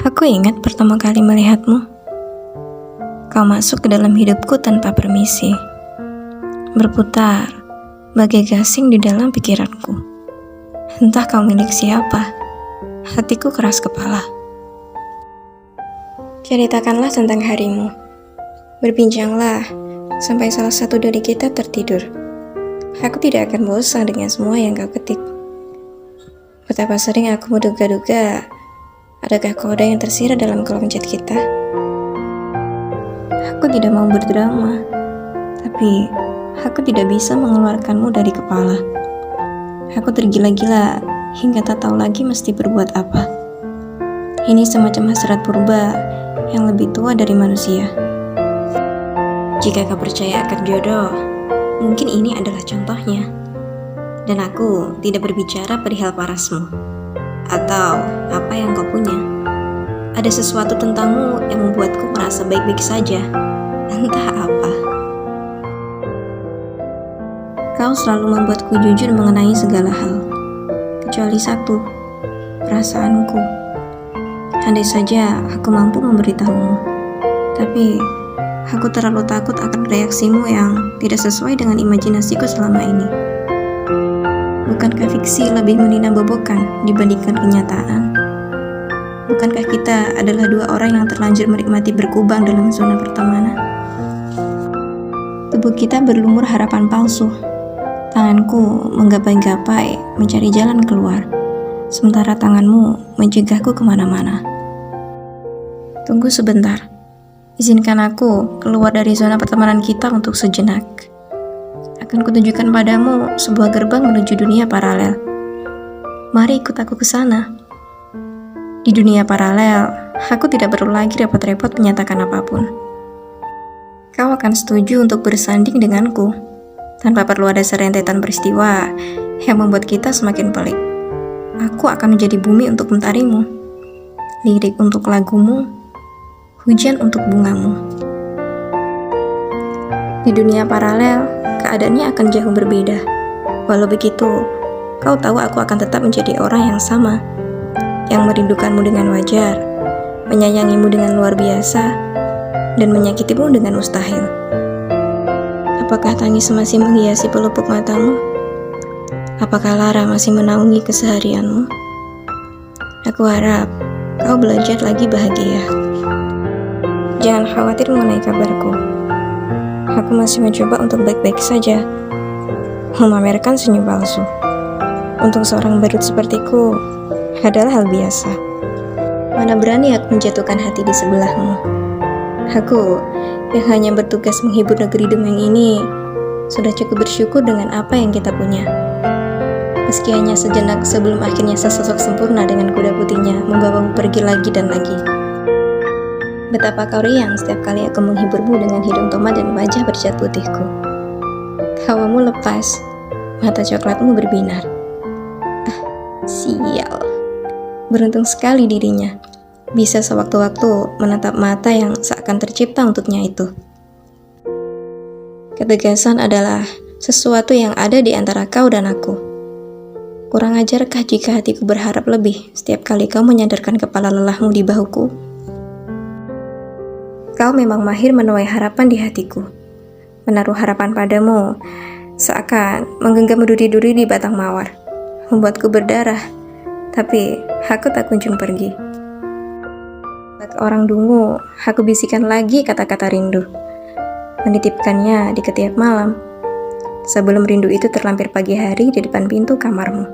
Aku ingat pertama kali melihatmu. Kau masuk ke dalam hidupku tanpa permisi, berputar bagai gasing di dalam pikiranku. Entah kau milik siapa, hatiku keras kepala. Ceritakanlah tentang harimu. Berbincanglah sampai salah satu dari kita tertidur. Aku tidak akan bosan dengan semua yang kau ketik. Betapa sering aku menduga-duga adakah kode yang tersirat dalam kolom chat kita. Aku tidak mau berdrama, tapi aku tidak bisa mengeluarkanmu dari kepala. Aku tergila-gila hingga tak tahu lagi mesti berbuat apa. Ini semacam hasrat purba yang lebih tua dari manusia. Jika kau percaya akan jodoh, mungkin ini adalah contohnya. Dan aku tidak berbicara perihal parasmu atau apa yang kau punya. Ada sesuatu tentangmu yang membuatku merasa baik-baik saja. Entah apa. Kau selalu membuatku jujur mengenai segala hal, kecuali satu, perasaanku. Andai saja aku mampu memberitahumu, tapi aku terlalu takut akan reaksimu yang tidak sesuai dengan imajinasiku selama ini. Bukankah fiksi lebih meninabobokan dibandingkan kenyataan? Bukankah kita adalah dua orang yang terlanjur menikmati berkubang dalam zona pertemanan? Tubuh kita berlumur harapan palsu. Tanganku menggapai-gapai mencari jalan keluar, sementara tanganmu mencegahku kemana-mana. Tunggu sebentar. Izinkan aku keluar dari zona pertemanan kita untuk sejenak. Akan kutunjukkan padamu sebuah gerbang menuju dunia paralel. Mari ikut aku ke sana. Di dunia paralel, aku tidak perlu lagi repot-repot menyatakan apapun. Kau akan setuju untuk bersanding denganku, tanpa perlu ada serentetan peristiwa yang membuat kita semakin pelik. Aku akan menjadi bumi untuk mentarimu, lirik untuk lagumu, hujan untuk bungamu. Di dunia paralel, keadaannya akan jauh berbeda. Walau begitu, kau tahu aku akan tetap menjadi orang yang sama, yang merindukanmu dengan wajar, menyayangimu dengan luar biasa, dan menyakitimu dengan mustahil. Apakah tangis masih menghiasi pelupuk matamu? Apakah lara masih menaungi keseharianmu? Aku harap kau belajar lagi bahagia. Jangan khawatir mengenai kabarku. Aku masih mencoba untuk baik-baik saja. Memamerkan senyum palsu untuk seorang badut sepertiku adalah hal biasa. Mana berani aku menjatuhkan hati di sebelahmu. Aku yang hanya bertugas menghibur negeri Demang ini sudah cukup bersyukur dengan apa yang kita punya. Meski hanya sejenak sebelum akhirnya sesosok sempurna dengan kuda putihnya membawamu pergi lagi dan lagi. Betapa kau riang setiap kali aku menghiburmu dengan hidung tomat dan wajah bercat putihku. Tawamu lepas, mata coklatmu berbinar. Sial. Beruntung sekali dirinya, bisa sewaktu-waktu menatap mata yang seakan tercipta untuknya itu. Ketegasan adalah sesuatu yang ada di antara kau dan aku. Kurang ajarkah jika hatiku berharap lebih setiap kali kau menyadarkan kepala lelahmu di bahuku? Kau memang mahir menuai harapan di hatiku. Menaruh harapan padamu seakan menggenggam duri-duri di batang mawar, membuatku berdarah, tapi aku tak kunjung pergi. Bak orang dungu, aku bisikan lagi kata-kata rindu, menitipkannya di ketiak malam, sebelum rindu itu terlampir pagi hari di depan pintu kamarmu.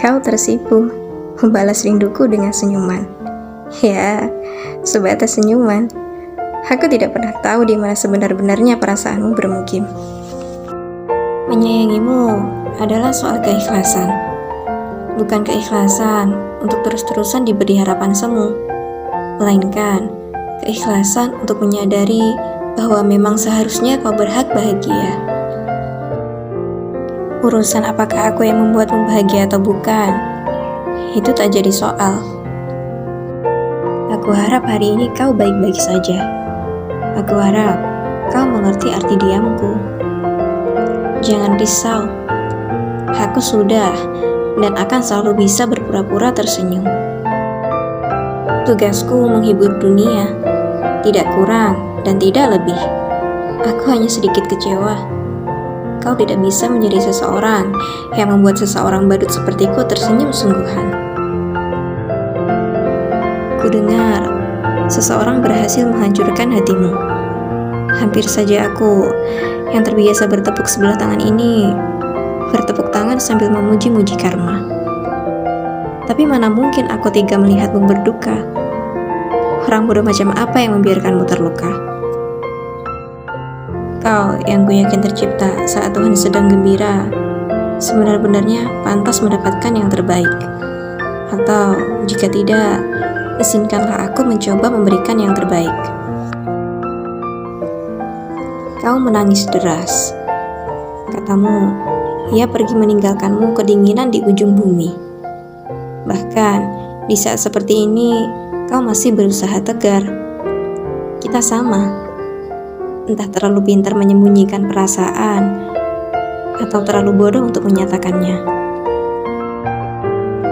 Kau tersipu, membalas rinduku dengan senyuman. Ya, sebatas senyuman. Aku tidak pernah tahu di mana sebenar-benarnya perasaanmu bermukim. Menyayangimu adalah soal keikhlasan. Bukan keikhlasan untuk terus-terusan diberi harapan semu, melainkan keikhlasan untuk menyadari bahwa memang seharusnya kau berhak bahagia. Urusan apakah aku yang membuatmu bahagia atau bukan, itu tak jadi soal. Aku harap hari ini kau baik-baik saja. Aku harap kau mengerti arti diamku. Jangan risau. Aku sudah dan akan selalu bisa berpura-pura tersenyum. Tugasku menghibur dunia, tidak kurang dan tidak lebih. Aku hanya sedikit kecewa. Kau tidak bisa menjadi seseorang yang membuat seseorang badut sepertiku tersenyum sungguhan. Kudengar, seseorang berhasil menghancurkan hatimu. Hampir saja aku, yang terbiasa bertepuk sebelah tangan ini, bertepuk tangan sambil memuji-muji karma. Tapi mana mungkin aku tega melihatmu berduka. Orang bodoh macam apa yang membiarkanmu terluka? Kau yang ku yakin tercipta saat Tuhan sedang gembira, sebenar-benarnya pantas mendapatkan yang terbaik. Atau jika tidak, izinkanlah aku mencoba memberikan yang terbaik. Kau menangis deras. Katamu, ia pergi meninggalkanmu kedinginan di ujung bumi. Bahkan, di saat seperti ini, kau masih berusaha tegar. Kita sama. Entah terlalu pintar menyembunyikan perasaan, atau terlalu bodoh untuk menyatakannya.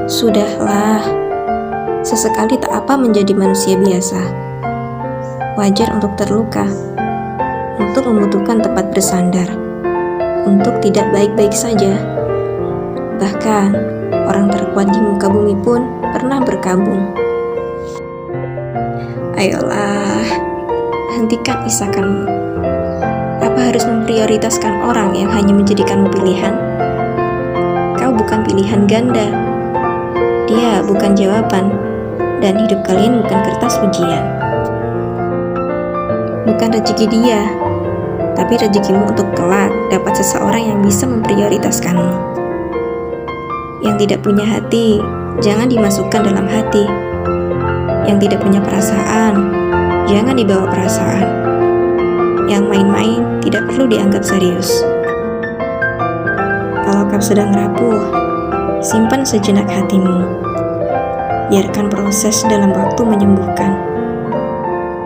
Sudahlah, sesekali tak apa menjadi manusia biasa. Wajar untuk terluka, untuk membutuhkan tempat bersandar, untuk tidak baik-baik saja. Bahkan, orang terkuat di muka bumi pun pernah berkabung. Ayolah, hentikan isakanmu. Apa harus memprioritaskan orang yang hanya menjadikanmu pilihan? Kau bukan pilihan ganda. Dia bukan jawaban, dan hidup kalian bukan kertas ujian. Bukan rezeki dia, tapi rezekimu untuk kelak dapat seseorang yang bisa memprioritaskanmu. Yang tidak punya hati, jangan dimasukkan dalam hati. Yang tidak punya perasaan, jangan dibawa perasaan. Yang main-main tidak perlu dianggap serius. Kalau kau sedang rapuh, simpan sejenak hatimu. Biarkan proses dalam waktu menyembuhkan.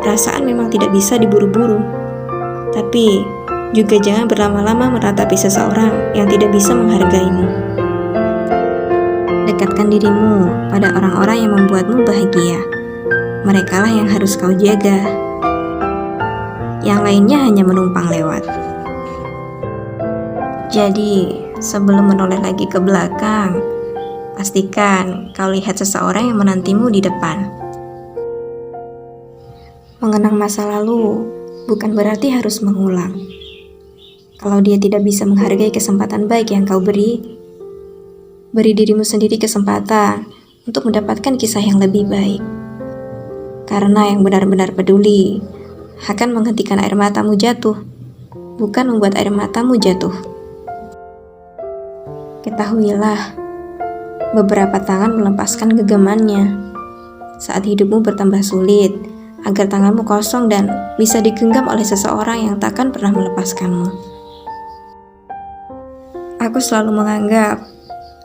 Perasaan memang tidak bisa diburu-buru, tapi juga jangan berlama-lama meratapi seseorang yang tidak bisa menghargaimu. Dekatkan dirimu pada orang-orang yang membuatmu bahagia. Merekalah yang harus kau jaga. Yang lainnya hanya menumpang lewat. Jadi, sebelum menoleh lagi ke belakang, pastikan kau lihat seseorang yang menantimu di depan. Mengenang masa lalu bukan berarti harus mengulang. Kalau dia tidak bisa menghargai kesempatan baik yang kau beri dirimu sendiri kesempatan untuk mendapatkan kisah yang lebih baik. Karena yang benar-benar peduli akan menghentikan air matamu jatuh, bukan membuat air matamu jatuh. Ketahuilah, beberapa tangan melepaskan genggamannya saat hidupmu bertambah sulit, agar tanganmu kosong dan bisa digenggam oleh seseorang yang takkan pernah melepaskanmu. Aku selalu menganggap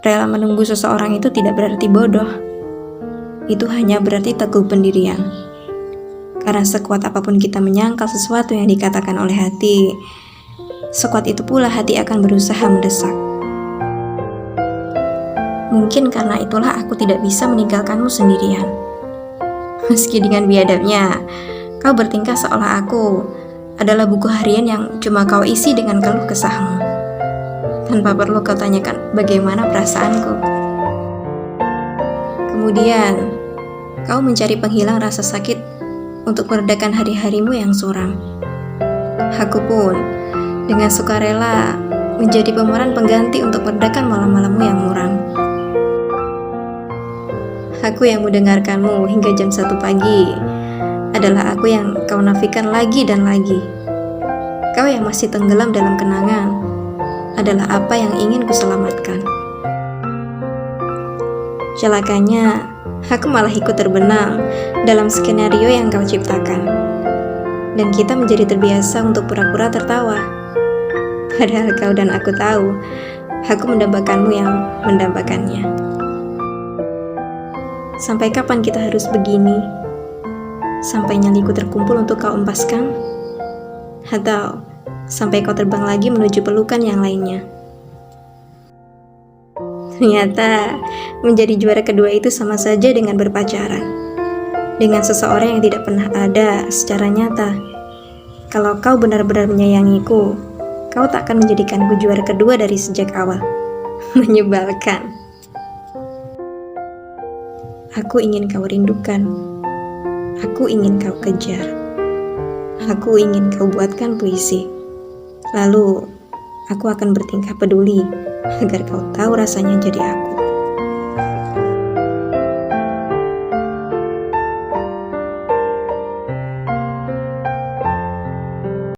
rela menunggu seseorang itu tidak berarti bodoh. Itu hanya berarti teguh pendirian. Karena sekuat apapun kita menyangkal sesuatu yang dikatakan oleh hati, sekuat itu pula hati akan berusaha mendesak. Mungkin karena itulah aku tidak bisa meninggalkanmu sendirian. Meski dengan biadabnya, kau bertingkah seolah aku adalah buku harian yang cuma kau isi dengan keluh kesahmu, tanpa perlu kau tanyakan bagaimana perasaanku. Kemudian, kau mencari penghilang rasa sakit untuk meredakan hari-harimu yang suram. Aku pun dengan sukarela menjadi pemeran pengganti untuk meredakan malam-malammu yang muram. Aku yang mendengarkanmu hingga jam 1 pagi adalah aku yang kau nafikan lagi dan lagi. Kau yang masih tenggelam dalam kenangan adalah apa yang ingin kuselamatkan. Celakanya, aku malah ikut terbenam dalam skenario yang kau ciptakan. Dan kita menjadi terbiasa untuk pura-pura tertawa. Padahal kau dan aku tahu, aku mendambakanmu yang mendambakannya. Sampai kapan kita harus begini? Sampai nyaliku terkumpul untuk kau empaskan? Atau sampai kau terbang lagi menuju pelukan yang lainnya? Ternyata menjadi juara kedua itu sama saja dengan berpacaran dengan seseorang yang tidak pernah ada secara nyata. Kalau kau benar-benar menyayangiku, kau tak akan menjadikanku juara kedua dari sejak awal. Menyebalkan. Aku ingin kau rindukan. Aku ingin kau kejar. Aku ingin kau buatkan puisi. Lalu, aku akan bertingkah peduli agar kau tahu rasanya jadi aku.